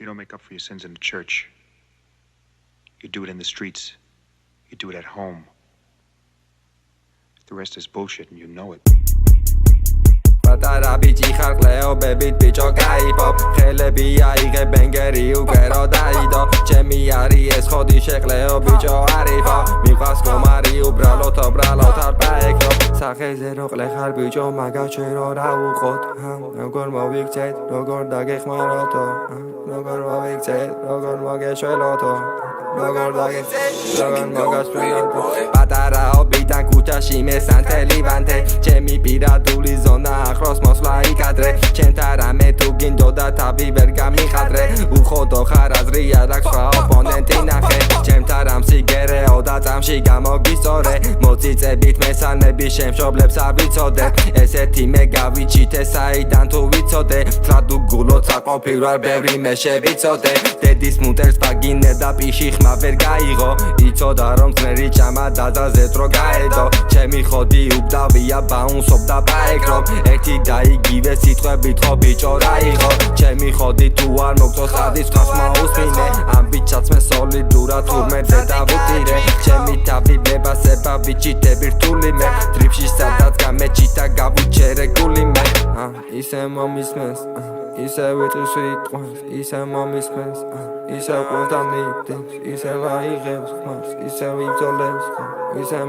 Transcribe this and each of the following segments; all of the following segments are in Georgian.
You don't make up for your sins in the church. You do it in the streets. You do it at home. The rest is bullshit and you know it. Πατάρα μπიჭი ხარ ყლეობებით ბიჭო გაიფობ ხელები აიღებენ გერი უკვე რო დაიდო ჩემი არის ეს ხოდი შეყლეო ბიჭო არიფო მიყვას კომარი უბრალოდ არ პაეკრო სახეზე რო ყლე ხარ ბიჭო მაგას ჩვენ რა უყოთ როგორ მოვიქცეთ როგორ დაგეხმაროთო როგორ მოვიქცეთ როგორ მოგეშველოთო როგორ დაგეხმაროთ როგორ მოგასწრებო პატარაობიდან ქუჩაში მესანთელი ვანთე ჩემი პირადული ზონა ახლოს მოსვლა იქადრე ჩემთან რამე თუ გინდოდა თავი ვერ გამიხადრე უხოდო ხარ აზრი არ აქვს სხვა ოპონენტი ნახე ჩემთან რამ სიგერეო და წამში გამოგისწორე მოწიწებით მესანები შემშობლებს არ ვიცოდე ესეთი მე გავიჩითე საიდან თუ ვიცოდე თრადუ გულოთ საყოფილვარ ბევრი მე შევიცოდე დედის მუტერს ვაგინე და პიში ხმა ვერ გაიღო იცოდა რომ ძნელი ჭამა დადაზე დრო გაედო ჩემი ხოდი უკდავია ბაუნსობდა პაეკრობ ერთი და იგივე სიტყვებით ხო ბიჭო რა იყო ჩემი ხოდი თუ არ მოგწოს ხადისხას მოусმინე ამ ბიჭაც მე სოლიდურად თურმეზე დავუტირე ჩემი თავი ბებასება ბიჭითები რთული მე ტრიფში სადაც გამეჭითა გავუჩერე გული მე ისე მომისმენს ისე ვიტყვის სიტყვას ისე მომისმენს ისე ყურთან მიდევს ისე ვაიღებს ხმას ისე ვიძოლებს ისე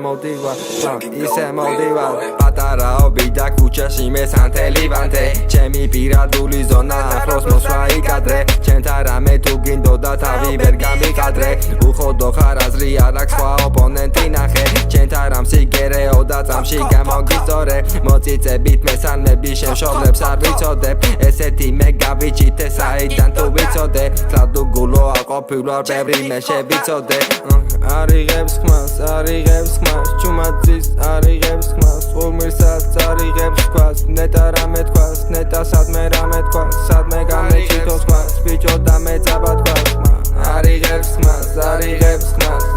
მოვდივარ პატარაობი და ქუჩაში მესანთელი ვანთე ჩემი პირადული ზონა ახლოს მოსვლა იქადრე ჩემთან რამე თუ გინდოდა თავი ვერ გამიყადრე უხოდო ხარ აზრი არ აქვს სხვა ოპონენტი ნახე ჩემთან რამ სიგერეო და წამში გამოგისწორე მოწიწებით მესანები შემშობლებს არ ვიცოდე ესეთი მე გავიჩითე საიდან თუ ვიცოდე თრადუ გულო აყოფილვარ ბევრი მე შევიცოდე არიღებს ხმას ჩუმაძის არიღებს ხმას ყუმირსაც არიღებს ქვას ნეტა რამე თქვას ნეტა სადმე რამე თქვას სადმე გამეჭითო თქვას ბიჭო და მეწაბა თქვას არიღებს ხმას არიღებს ხმას